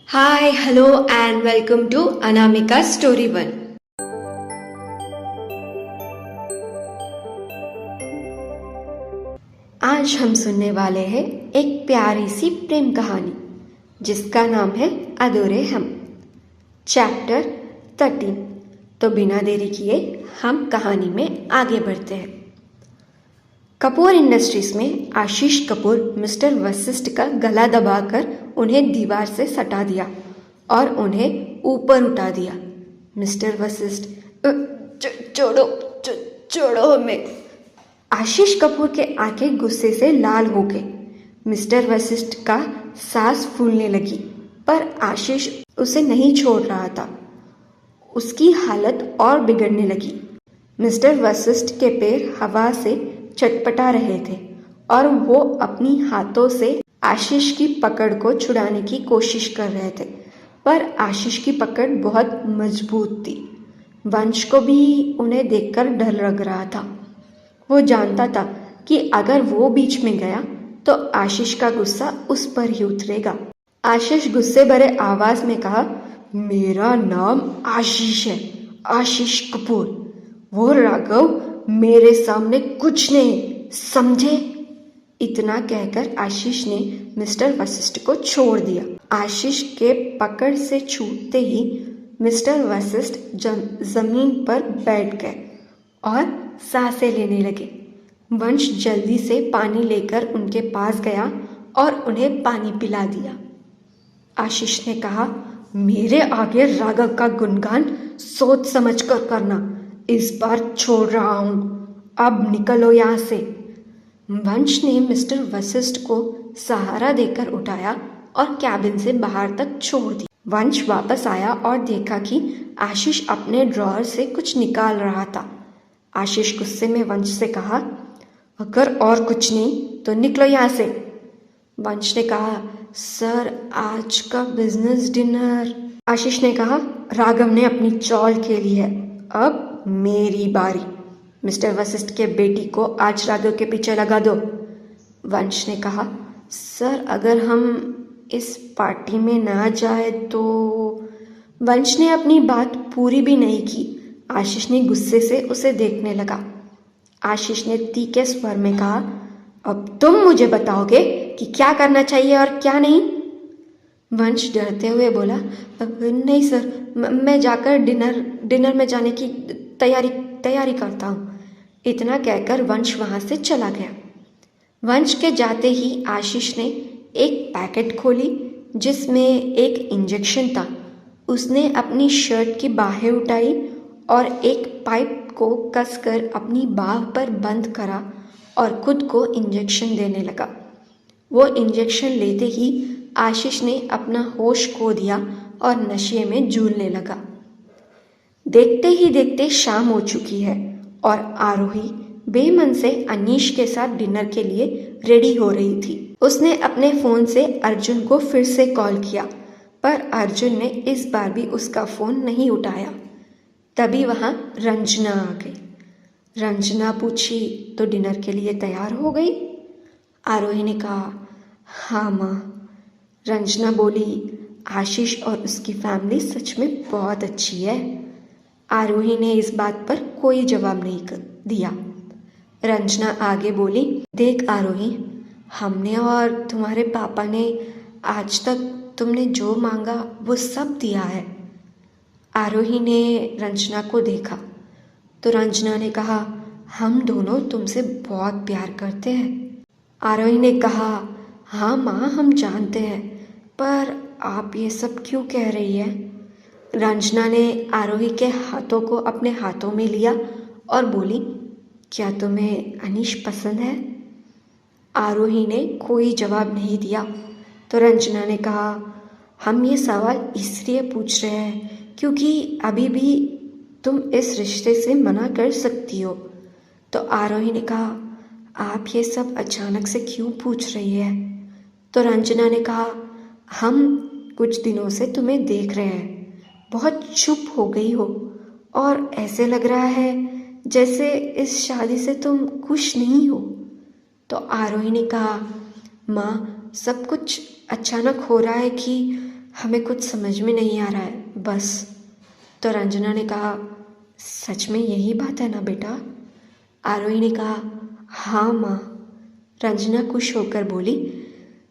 Hi, hello, and welcome to Anamika Story One. आज हम सुनने वाले हैं एक प्यारी सी प्रेम कहानी जिसका नाम है अधूरे हम। चैप्टर 13। तो बिना देरी किए हम कहानी में आगे बढ़ते हैं। कपूर इंडस्ट्रीज में आशीष कपूर मिस्टर वशिष्ठ का गला दबाकर उन्हें दीवार से सटा दिया और उन्हें ऊपर उठा दिया। मिस्टर वशिष्ठ, छोड़ो हमें। आशीष कपूर के आंखें गुस्से से लाल हो गए। मिस्टर वशिष्ठ का सांस फूलने लगी, पर आशीष उसे नहीं छोड़ रहा था। उसकी हालत और बिगड़ने लगी। मिस्टर वशिष्ठ के पैर हवा से चटपटा रहे थे और वो अपनी हाथों से आशीष की पकड़ को छुड़ाने की कोशिश कर रहे थे, पर आशीष की पकड़ बहुत मजबूत थी। वंश को भी उन्हें देखकर डर लग रहा था। वो जानता था कि अगर वो बीच में गया तो आशीष का गुस्सा उस पर ही उतरेगा। आशीष गुस्से भरे आवाज में कहा, मेरा नाम आशीष है, आशीष कपूर। वो राघव मेरे सामने कुछ नहीं, समझे? इतना कहकर आशीष ने मिस्टर वशिष्ठ को छोड़ दिया। आशीष के पकड़ से छूटते ही मिस्टर वशिष्ठ जमीन पर बैठ गए और सांसें लेने लगे। वंश जल्दी से पानी लेकर उनके पास गया और उन्हें पानी पिला दिया। आशीष ने कहा, मेरे आगे राघव का गुणगान सोच समझ कर करना, इस बार छोड़ रहा हूं, अब निकलो यहां से। वंश ने मिस्टर वशिष्ठ को सहारा देकर उठाया और कैबिन से बाहर तक छोड़ दिया। वंश वापस आया और देखा कि आशीष अपने ड्रॉअर से कुछ निकाल रहा था। आशीष गुस्से में वंश से कहा, अगर और कुछ नहीं तो निकलो यहाँ से। वंश ने कहा, सर आज का बिजनेस डिनर। आशीष ने कहा, राघव ने अपनी चौल खेली है, अब मेरी बारी। मिस्टर वशिष्ठ के बेटी को आज राघव के पीछे लगा दो। वंश ने कहा, सर अगर हम इस पार्टी में ना जाए तो। वंश ने अपनी बात पूरी भी नहीं की। आशीष ने गुस्से से उसे देखने लगा। आशीष ने तीखे स्वर में कहा, अब तुम मुझे बताओगे कि क्या करना चाहिए और क्या नहीं? वंश डरते हुए बोला, नहीं सर, मैं जाकर डिनर में जाने की तैयारी करता हूँ। इतना कहकर वंश वहाँ से चला गया। वंश के जाते ही आशीष ने एक पैकेट खोली जिसमें एक इंजेक्शन था। उसने अपनी शर्ट की बाहें उठाई और एक पाइप को कसकर अपनी बाह पर बंद करा और खुद को इंजेक्शन देने लगा। वो इंजेक्शन लेते ही आशीष ने अपना होश खो दिया और नशे में झूलने लगा। देखते ही देखते शाम हो चुकी है और आरोही बेमन से अनीश के साथ डिनर के लिए रेडी हो रही थी। उसने अपने फ़ोन से अर्जुन को फिर से कॉल किया, पर अर्जुन ने इस बार भी उसका फ़ोन नहीं उठाया। तभी वहाँ रंजना आ गई। रंजना पूछी, तो डिनर के लिए तैयार हो गई? आरोही ने कहा, हाँ माँ। रंजना बोली, आशीष और उसकी फैमिली सच में बहुत अच्छी है। आरोही ने इस बात पर कोई जवाब नहीं दिया। रंजना आगे बोली, देख आरोही, हमने और तुम्हारे पापा ने आज तक तुमने जो मांगा वो सब दिया है। आरोही ने रंजना को देखा तो रंजना ने कहा, हम दोनों तुमसे बहुत प्यार करते हैं। आरोही ने कहा, हाँ माँ, हम जानते हैं, पर आप ये सब क्यों कह रही है? रंजना ने आरोही के हाथों को अपने हाथों में लिया और बोली, क्या तुम्हें अनीश पसंद है? आरोही ने कोई जवाब नहीं दिया। तो रंजना ने कहा, हम ये सवाल इसलिए पूछ रहे हैं क्योंकि अभी भी तुम इस रिश्ते से मना कर सकती हो। तो आरोही ने कहा, आप ये सब अचानक से क्यों पूछ रही है? तो रंजना ने कहा, हम कुछ दिनों से तुम्हें देख रहे हैं, बहुत चुप हो गई हो और ऐसे लग रहा है जैसे इस शादी से तुम खुश नहीं हो। तो आरोही ने कहा, माँ, सब कुछ अचानक हो रहा है कि हमें कुछ समझ में नहीं आ रहा है बस। तो रंजना ने कहा, सच में यही बात है ना बेटा? आरोही ने कहा, हाँ माँ। रंजना खुश होकर बोली,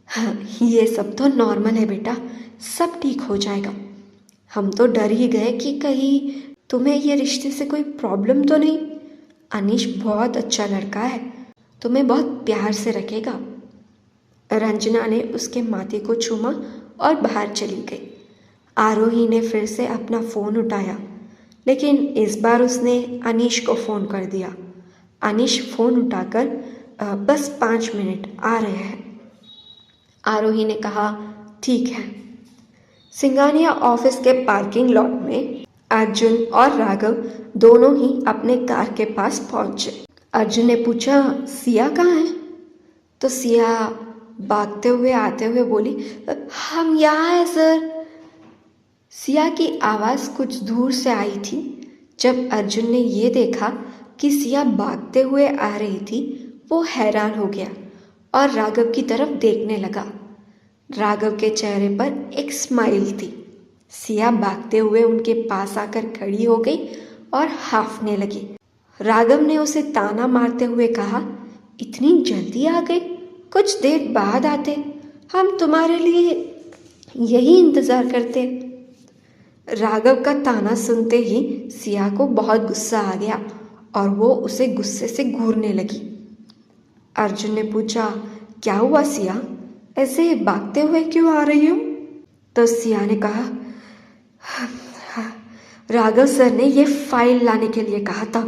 हाँ ये सब तो नॉर्मल है बेटा, सब ठीक हो जाएगा। हम तो डर ही गए कि कहीं तुम्हें ये रिश्ते से कोई प्रॉब्लम तो नहीं। अनीश बहुत अच्छा लड़का है, तुम्हें बहुत प्यार से रखेगा। रंजना ने उसके माथे को चूमा और बाहर चली गई। आरोही ने फिर से अपना फ़ोन उठाया, लेकिन इस बार उसने अनीश को फ़ोन कर दिया। अनीश फ़ोन उठाकर बस 5 मिनट आ रहे हैं। आरोही ने कहा, ठीक है। सिंघानिया ऑफिस के पार्किंग लॉट में अर्जुन और राघव दोनों ही अपने कार के पास पहुंचे। अर्जुन ने पूछा, सिया कहाँ है? तो सिया भागते हुए आते हुए बोली, हम यहाँ हैं सर। सिया की आवाज़ कुछ दूर से आई थी। जब अर्जुन ने ये देखा कि सिया भागते हुए आ रही थी, वो हैरान हो गया और राघव की तरफ देखने लगा। राघव के चेहरे पर एक स्माइल थी। सिया भागते हुए उनके पास आकर खड़ी हो गई और हांफने लगी। राघव ने उसे ताना मारते हुए कहा, इतनी जल्दी आ गए? कुछ देर बाद आते, हम तुम्हारे लिए यही इंतज़ार करते। राघव का ताना सुनते ही सिया को बहुत गुस्सा आ गया और वो उसे गुस्से से घूरने लगी। अर्जुन ने पूछा, क्या हुआ सिया, ऐसे भागते हुए क्यों आ रही हो? तो सिया ने कहा, राघव सर ने ये फाइल लाने के लिए कहा था।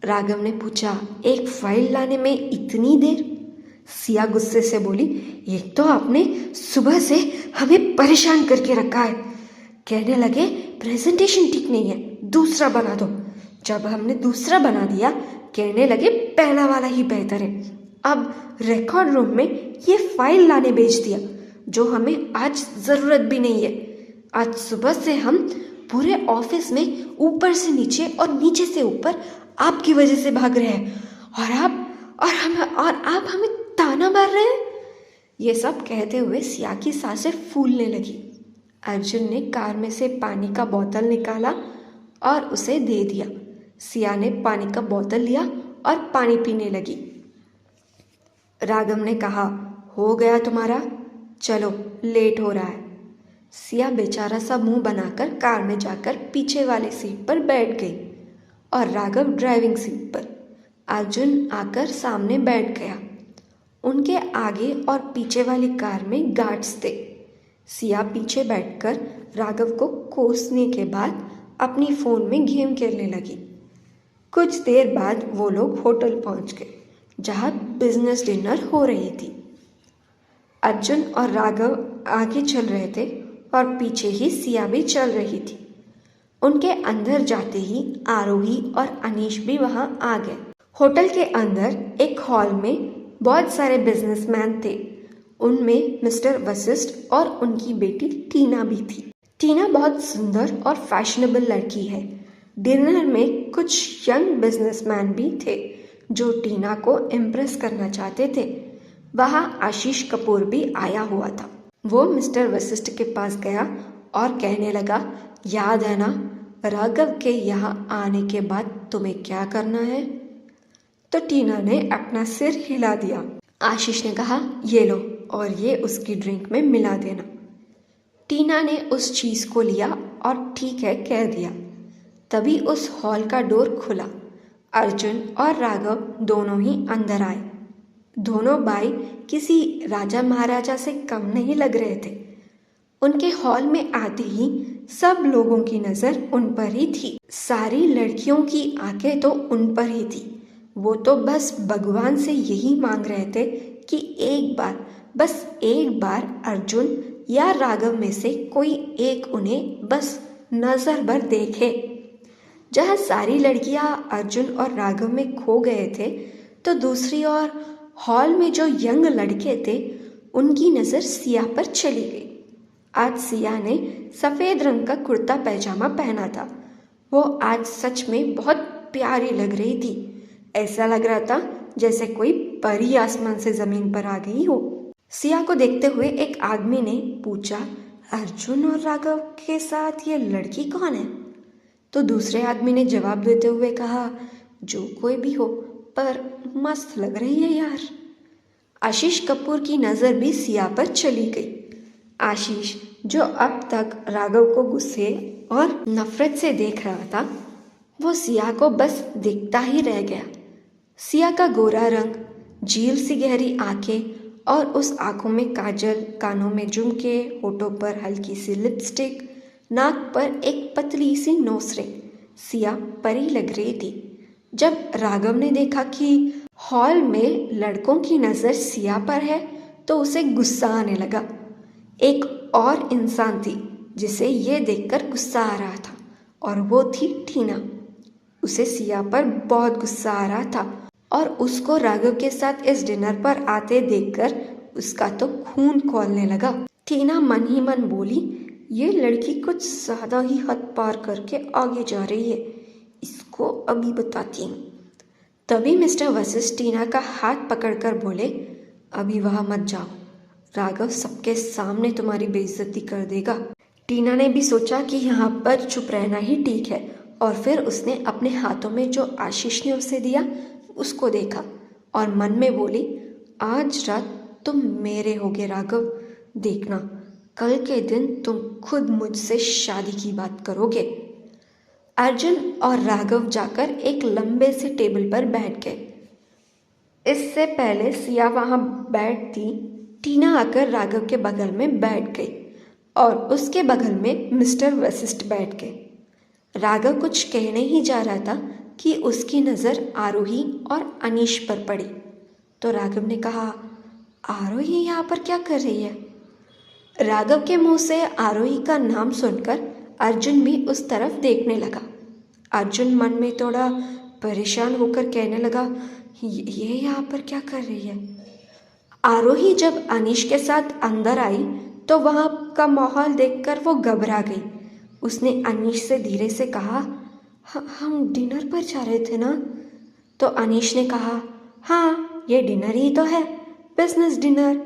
राघव ने पूछा, एक फाइल लाने में इतनी देर? सिया गुस्से से बोली, एक तो आपने सुबह से हमें परेशान करके रखा है। कहने लगे प्रेजेंटेशन ठीक नहीं है, दूसरा बना दो। जब हमने दूसरा बना दिया, कहने लगे पहला वाला ही बेहतर है। अब रिकॉर्ड रूम में ये फाइल लाने भेज दिया, जो हमें आज ज़रूरत भी नहीं है। आज सुबह से हम पूरे ऑफिस में ऊपर से नीचे और नीचे से ऊपर आपकी वजह से भाग रहे हैं, और आप हमें ताना मार रहे हैं। ये सब कहते हुए सिया की सांसें फूलने लगी। अर्जुन ने कार में से पानी का बोतल निकाला और उसे दे दिया। सिया ने पानी का बोतल लिया और पानी पीने लगी। राघव ने कहा, हो गया तुम्हारा, चलो लेट हो रहा है। सिया बेचारा सा मुंह बनाकर कार में जाकर पीछे वाले सीट पर बैठ गई और राघव ड्राइविंग सीट पर। अर्जुन आकर सामने बैठ गया। उनके आगे और पीछे वाली कार में गार्ड्स थे। सिया पीछे बैठकर राघव को कोसने के बाद अपनी फ़ोन में गेम खेलने लगी। कुछ देर बाद वो लोग होटल पहुंच गए, जहां बिजनेस डिनर हो रही थी। अर्जुन और राघव आगे चल रहे थे और पीछे ही सिया भी चल रही थी। उनके अंदर जाते ही आरोही और अनीश भी वहां आ गए। होटल के अंदर एक हॉल में बहुत सारे बिजनेसमैन थे। उनमें मिस्टर वशिष्ठ और उनकी बेटी टीना भी थी। टीना बहुत सुंदर और फैशनेबल लड़की है। डिनर में कुछ यंग बिजनेसमैन भी थे जो टीना को इम्प्रेस करना चाहते थे। वहाँ आशीष कपूर भी आया हुआ था। वो मिस्टर वशिष्ठ के पास गया और कहने लगा, याद है ना राघव के यहाँ आने के बाद तुम्हें क्या करना है? तो टीना ने अपना सिर हिला दिया। आशीष ने कहा, ये लो और ये उसकी ड्रिंक में मिला देना। टीना ने उस चीज़ को लिया और ठीक है कह दिया। तभी उस हॉल का डोर खुला। अर्जुन और राघव दोनों ही अंदर आए। दोनों भाई किसी राजा महाराजा से कम नहीं लग रहे थे। उनके हॉल में आते ही सब लोगों की नज़र उन पर ही थी। सारी लड़कियों की आंखें तो उन पर ही थी। वो तो बस भगवान से यही मांग रहे थे कि एक बार, बस एक बार अर्जुन या राघव में से कोई एक उन्हें बस नज़र भर देखे। जहाँ सारी लड़कियाँ अर्जुन और राघव में खो गए थे, तो दूसरी ओर हॉल में जो यंग लड़के थे उनकी नज़र सिया पर चली गई। आज सिया ने सफ़ेद रंग का कुर्ता पैजामा पहना था। वो आज सच में बहुत प्यारी लग रही थी। ऐसा लग रहा था जैसे कोई परी आसमान से ज़मीन पर आ गई हो। सिया को देखते हुए एक आदमी ने पूछा, अर्जुन और राघव के साथ ये लड़की कौन है? तो दूसरे आदमी ने जवाब देते हुए कहा, जो कोई भी हो, पर मस्त लग रही है यार। आशीष कपूर की नज़र भी सिया पर चली गई। आशीष, जो अब तक राघव को गुस्से और नफरत से देख रहा था, वो सिया को बस देखता ही रह गया। सिया का गोरा रंग, झील सी गहरी आंखें और उस आंखों में काजल, कानों में झुमके, होठों पर हल्की सी लिपस्टिक, नाक पर एक पतली सी नोज रिंग, सिया परी लग रही थी। जब राघव ने देखा कि हॉल में लड़कों की नज़र सिया पर है, तो उसे गुस्सा आने लगा। एक और इंसान थी जिसे ये देखकर गुस्सा आ रहा था, और वो थी टीना। उसे सिया पर बहुत गुस्सा आ रहा था, और उसको राघव के साथ इस डिनर पर आते देखकर उसका तो खून खौलने लगा। टीना मन ही मन बोली, ये लड़की कुछ ज़्यादा ही हद पार करके आगे जा रही है, इसको अभी बताती हूँ। तभी मिस्टर वशिष्ठ टीना का हाथ पकड़कर बोले, अभी वहाँ मत जाओ, राघव सबके सामने तुम्हारी बेइज्जती कर देगा। टीना ने भी सोचा कि यहाँ पर चुप रहना ही ठीक है, और फिर उसने अपने हाथों में जो आशीष ने उसे दिया उसको देखा और मन में बोली, आज रात तुम मेरे होगे राघव, देखना कल के दिन तुम खुद मुझसे शादी की बात करोगे। अर्जुन और राघव जाकर एक लंबे से टेबल पर बैठ गए। इससे पहले सिया वहाँ बैठती, टीना आकर राघव के बगल में बैठ गई और उसके बगल में मिस्टर वशिष्ठ बैठ गए। राघव कुछ कहने ही जा रहा था कि उसकी नज़र आरोही और अनीश पर पड़ी। तो राघव ने कहा, आरोही यहाँ पर क्या कर रही है? राघव के मुंह से आरोही का नाम सुनकर अर्जुन भी उस तरफ देखने लगा। अर्जुन मन में थोड़ा परेशान होकर कहने लगा, ये यहाँ पर क्या कर रही है? आरोही जब अनीश के साथ अंदर आई तो वहाँ का माहौल देखकर वो घबरा गई। उसने अनीश से धीरे से कहा, हम डिनर पर जा रहे थे ना? तो अनीश ने कहा, हाँ ये डिनर ही तो है, बिजनेस डिनर।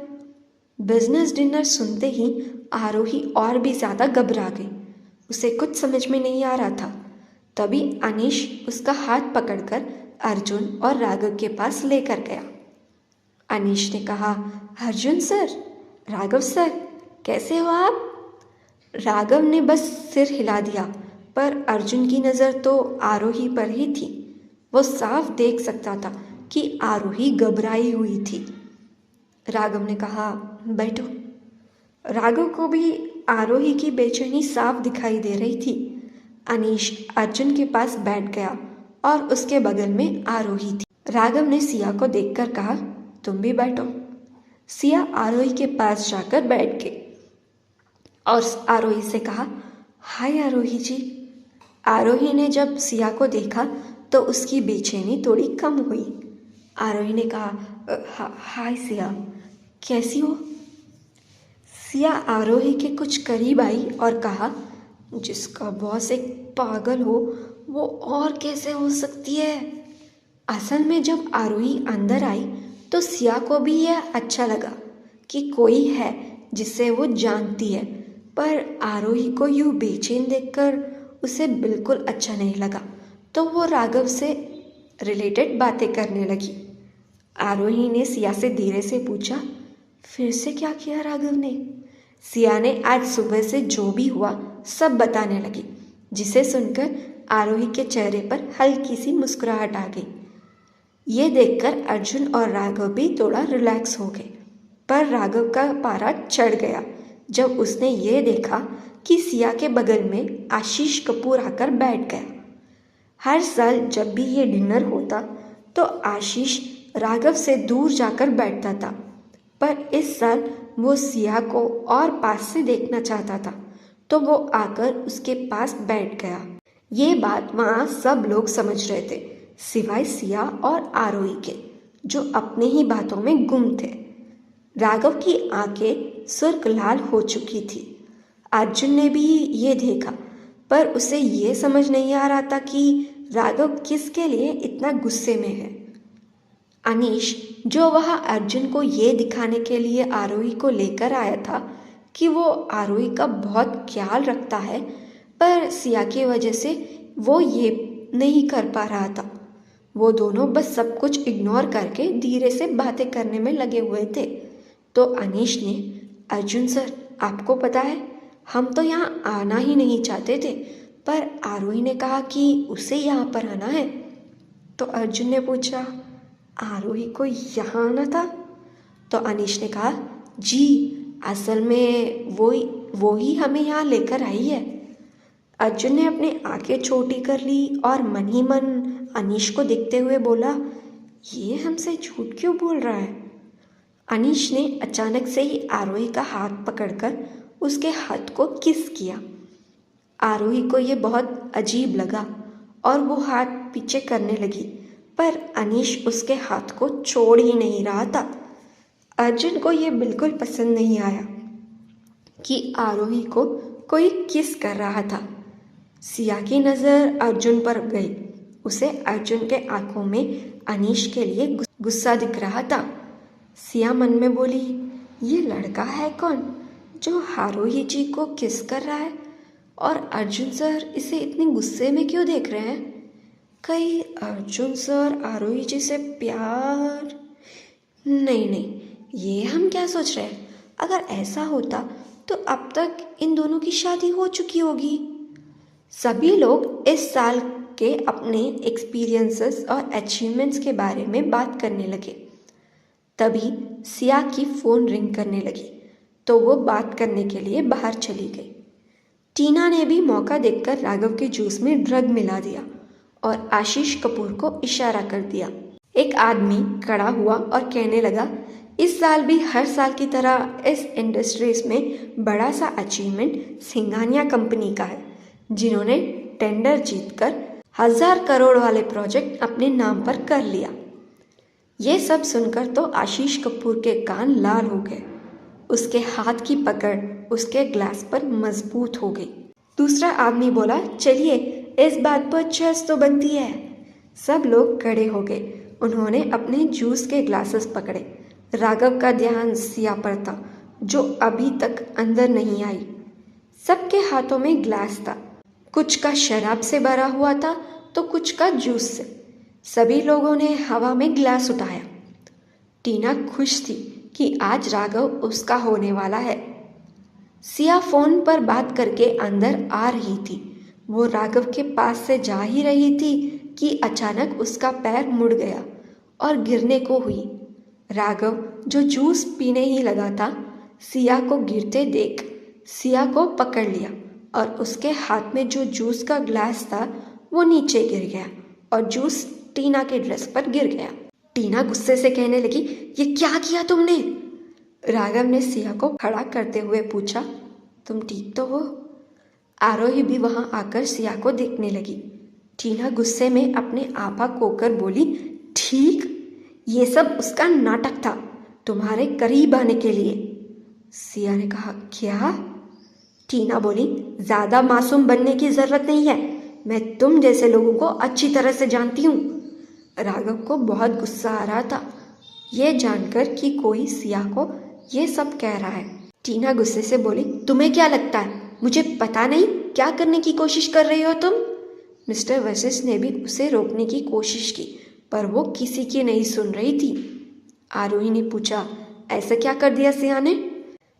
बिजनेस डिनर सुनते ही आरोही और भी ज़्यादा घबरा गई। उसे कुछ समझ में नहीं आ रहा था। तभी अनीश उसका हाथ पकड़कर अर्जुन और राघव के पास लेकर गया। अनीश ने कहा, अर्जुन सर, राघव सर, कैसे हो आप? राघव ने बस सिर हिला दिया, पर अर्जुन की नज़र तो आरोही पर ही थी। वो साफ देख सकता था कि आरोही घबराई हुई थी। राघव ने कहा, बैठो। राघव को भी आरोही की बेचैनी साफ दिखाई दे रही थी। अनीश अर्जुन के पास बैठ गया और उसके बगल में आरोही थी। राघव ने सिया को देखकर कहा, तुम भी बैठो। सिया आरोही के पास जाकर बैठ गई और आरोही से कहा, हाय आरोही जी। आरोही ने जब सिया को देखा तो उसकी बेचैनी थोड़ी कम हुई। आरोही ने कहा, हाय सिया, कैसी हो? सिया आरोही के कुछ करीब आई और कहा, जिसका बॉस एक पागल हो वो और कैसे हो सकती है? असल में जब आरोही अंदर आई तो सिया को भी यह अच्छा लगा कि कोई है जिसे वो जानती है, पर आरोही को यूँ बेचैन देखकर उसे बिल्कुल अच्छा नहीं लगा। तो वो राघव से रिलेटेड बातें करने लगी। आरोही ने सिया से धीरे से पूछा, फिर से क्या किया राघव ने? सिया ने आज सुबह से जो भी हुआ सब बताने लगी, जिसे सुनकर आरोही के चेहरे पर हल्की सी मुस्कुराहट आ गई। ये देखकर अर्जुन और राघव भी थोड़ा रिलैक्स हो गए, पर राघव का पारा चढ़ गया जब उसने ये देखा कि सिया के बगल में आशीष कपूर आकर बैठ गया। हर साल जब भी ये डिनर होता तो आशीष राघव से दूर जाकर बैठता था, पर इस साल वो सिया को और पास से देखना चाहता था, तो वो आकर उसके पास बैठ गया। ये बात वहाँ सब लोग समझ रहे थे, सिवाय सिया और आरोही के, जो अपने ही बातों में गुम थे। राघव की आंखें सुर्ख लाल हो चुकी थी। अर्जुन ने भी ये देखा, पर उसे ये समझ नहीं आ रहा था कि राघव किसके लिए इतना गुस्से में है। अनीश, जो वह अर्जुन को ये दिखाने के लिए आरोही को लेकर आया था कि वो आरोही का बहुत ख्याल रखता है, पर सिया की वजह से वो ये नहीं कर पा रहा था। वो दोनों बस सब कुछ इग्नोर करके धीरे से बातें करने में लगे हुए थे। तो अनीश ने, अर्जुन सर, आपको पता है हम तो यहाँ आना ही नहीं चाहते थे, पर आरोही ने कहा कि उसे यहाँ पर आना है। तो अर्जुन ने पूछा, आरोही को यहाँ आना था? तो अनीश ने कहा, जी असल में वो ही हमें यहाँ लेकर आई है। अर्जुन ने अपनी आंखें छोटी कर ली और मन ही मन अनीश को देखते हुए बोला, ये हमसे झूठ क्यों बोल रहा है? अनीश ने अचानक से ही आरोही का हाथ पकड़कर उसके हाथ को किस किया। आरोही को ये बहुत अजीब लगा और वो हाथ पीछे करने लगी, पर अनीश उसके हाथ को छोड़ ही नहीं रहा था। अर्जुन को ये बिल्कुल पसंद नहीं आया कि आरोही को कोई किस कर रहा था। सिया की नज़र अर्जुन पर गई। उसे अर्जुन के आंखों में अनीश के लिए गुस्सा दिख रहा था। सिया मन में बोली, ये लड़का है कौन जो आरोही जी को किस कर रहा है, और अर्जुन सर इसे इतने गुस्से में क्यों देख रहे हैं? कहीं अर्जुन सर आरोही जी से प्यार? नहीं, ये हम क्या सोच रहे हैं? अगर ऐसा होता तो अब तक इन दोनों की शादी हो चुकी होगी। सभी लोग इस साल के अपने एक्सपीरियंसेस और अचीवमेंट्स के बारे में बात करने लगे। तभी सिया की फ़ोन रिंग करने लगी, तो वो बात करने के लिए बाहर चली गई। टीना ने भी मौका देखकर राघव के जूस में ड्रग मिला दिया और आशीष कपूर को इशारा कर दिया। एक आदमी खड़ा हुआ और कहने लगा, इस साल भी हर साल की तरह इस इंडस्ट्रीज में बड़ा सा अचीवमेंट सिंघानिया कंपनी का है, जिन्होंने टेंडर जीतकर 1000 करोड़ वाले प्रोजेक्ट अपने नाम पर कर लिया। ये सब सुनकर तो आशीष कपूर के कान लाल हो गए। उसके हाथ की पकड़ उसके ग्लास पर मजबूत हो गई। दूसरा आदमी बोला, चलिए इस बात पर चर्च तो बनती है। सब लोग खड़े हो गए। उन्होंने अपने जूस के ग्लासेस पकड़े। राघव का ध्यान सिया पर था, जो अभी तक अंदर नहीं आई। सबके हाथों में ग्लास था। कुछ का शराब से भरा हुआ था तो कुछ का जूस से। सभी लोगों ने हवा में ग्लास उठाया। टीना खुश थी कि आज राघव उसका होने वाला है। सिया फोन पर बात करके अंदर आ रही थी। वो राघव के पास से जा ही रही थी कि अचानक उसका पैर मुड़ गया और गिरने को हुई। राघव, जो जूस पीने ही लगा था, सिया को गिरते देख सिया को पकड़ लिया और उसके हाथ में जो जूस का ग्लास था वो नीचे गिर गया और जूस टीना के ड्रेस पर गिर गया। टीना गुस्से से कहने लगी, ये क्या किया तुमने? राघव ने सिया को खड़ा करते हुए पूछा, तुम ठीक तो हो? आरोही भी वहां आकर सिया को देखने लगी। टीना गुस्से में अपने आपा खोकर बोली, ठीक, ये सब उसका नाटक था, तुम्हारे करीब आने के लिए। सिया ने कहा, क्या? टीना बोली, ज्यादा मासूम बनने की जरूरत नहीं है, मैं तुम जैसे लोगों को अच्छी तरह से जानती हूँ। राघव को बहुत गुस्सा आ रहा था, ये जानकर कि कोई सिया को ये सब कह रहा है। टीना गुस्से से बोली, तुम्हें क्या लगता है मुझे पता नहीं क्या करने की कोशिश कर रही हो तुम? मिस्टर वशिष्ठ ने भी उसे रोकने की कोशिश की, पर वो किसी की नहीं सुन रही थी। आरोही ने पूछा, ऐसा क्या कर दिया सिया ने?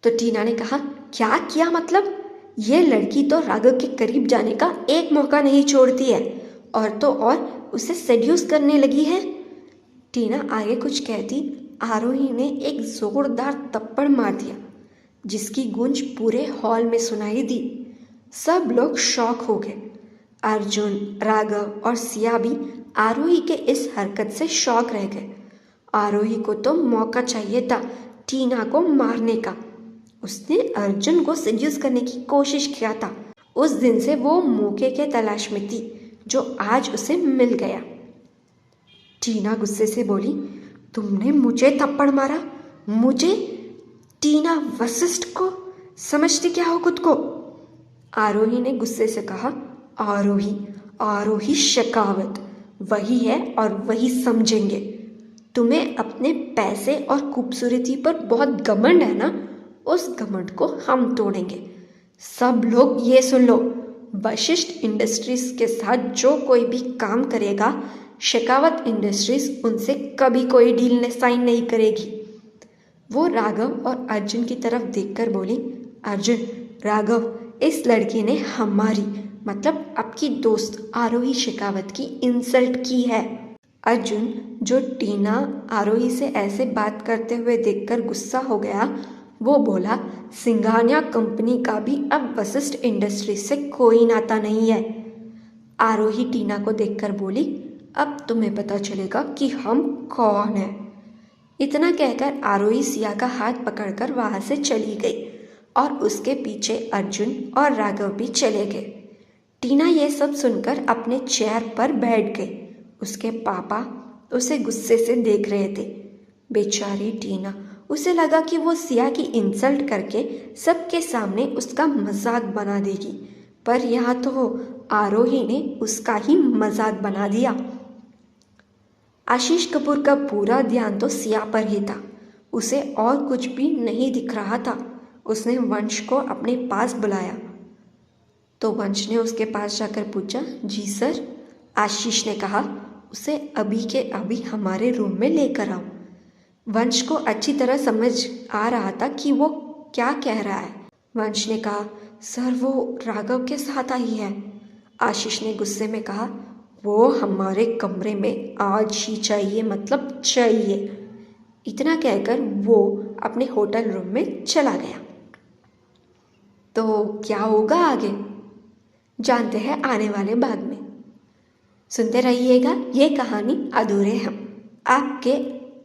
तो टीना ने कहा, क्या किया मतलब? ये लड़की तो राघव के करीब जाने का एक मौका नहीं छोड़ती है, और तो और उसे सेड्यूस करने लगी है। टीना आगे कुछ कहती, आरोही ने एक जोरदार थप्पड़ मार दिया, जिसकी गूंज पूरे हॉल में सुनाई दी। सब लोग शॉक हो गए। अर्जुन, राघव और सिया भी आरोही के इस हरकत से शॉक रह गए। आरोही को तो मौका चाहिए था टीना को मारने का। उसने अर्जुन को सेड्यूस करने की कोशिश किया था। उस दिन से वो मौके के तलाश में थी, जो आज उसे मिल गया। टीना गुस्से से बोली, तुमने मुझे थप्पड़ मारा? मुझे? टीना वशिष्ठ को? समझती क्या हो खुद को? आरोही ने गुस्से से कहा, आरोही शेखावत वही है और वही समझेंगे। तुम्हें अपने पैसे और खूबसूरती पर बहुत घमंड है ना? उस घमंड को हम तोड़ेंगे। सब लोग ये सुन लो, वशिष्ठ इंडस्ट्रीज के साथ जो कोई भी काम करेगा, शेखावत इंडस्ट्रीज उनसे कभी कोई डील साइन नहीं करेगी। वो राघव और अर्जुन की तरफ देखकर बोली, अर्जुन, राघव, इस लड़की ने हमारी मतलब आपकी दोस्त आरोही शेखावत की इंसल्ट की है। अर्जुन, जो टीना आरोही से ऐसे बात करते हुए देखकर गुस्सा हो गया, वो बोला, सिंघानिया कंपनी का भी अब वशिष्ठ इंडस्ट्रीज से कोई नाता नहीं है। आरोही टीना को देखकर बोली, अब तुम्हें पता चलेगा कि हम कौन हैं। इतना कहकर आरोही सिया का हाथ पकड़कर वहां से चली गई और उसके पीछे अर्जुन और राघव भी चले गए। टीना ये सब सुनकर अपने चेयर पर बैठ गई। उसके पापा उसे गुस्से से देख रहे थे। बेचारी टीना, उसे लगा कि वो सिया की इंसल्ट करके सबके सामने उसका मजाक बना देगी, पर यहाँ तो आरोही ने उसका ही मजाक बना दिया। आशीष कपूर का पूरा ध्यान तो सिया पर ही था। उसे और कुछ भी नहीं दिख रहा था। उसने वंश को अपने पास बुलाया तो वंश ने उसके पास जाकर पूछा, जी सर। आशीष ने कहा, उसे अभी के अभी हमारे रूम में लेकर आओ। वंश को अच्छी तरह समझ आ रहा था कि वो क्या कह रहा है। वंश ने कहा, सर वो राघव के साथ आई है। आशीष ने गुस्से में कहा, वो हमारे कमरे में आज ही चाहिए, मतलब चाहिए। इतना कहकर वो अपने होटल रूम में चला गया। तो क्या होगा आगे, जानते हैं आने वाले भाग में। सुनते रहिएगा ये कहानी अधूरे हम, आपके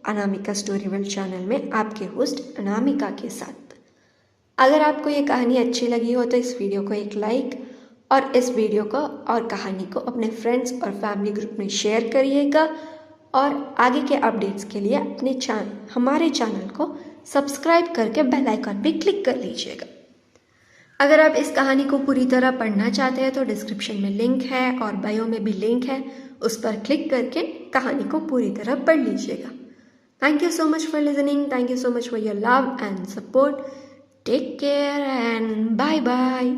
अनामिका स्टोरी वर्ल्ड चैनल में आपके होस्ट अनामिका के साथ। अगर आपको ये कहानी अच्छी लगी हो तो इस वीडियो को एक लाइक और इस वीडियो को और कहानी को अपने फ्रेंड्स और फैमिली ग्रुप में शेयर करिएगा और आगे के अपडेट्स के लिए हमारे चैनल को सब्सक्राइब करके बेल आइकन भी क्लिक कर लीजिएगा। अगर आप इस कहानी को पूरी तरह पढ़ना चाहते हैं तो डिस्क्रिप्शन में लिंक है और बायो में भी लिंक है, उस पर क्लिक करके कहानी को पूरी तरह पढ़ लीजिएगा। Thank you so much for listening, thank you so much for your love and support. Take care and bye bye.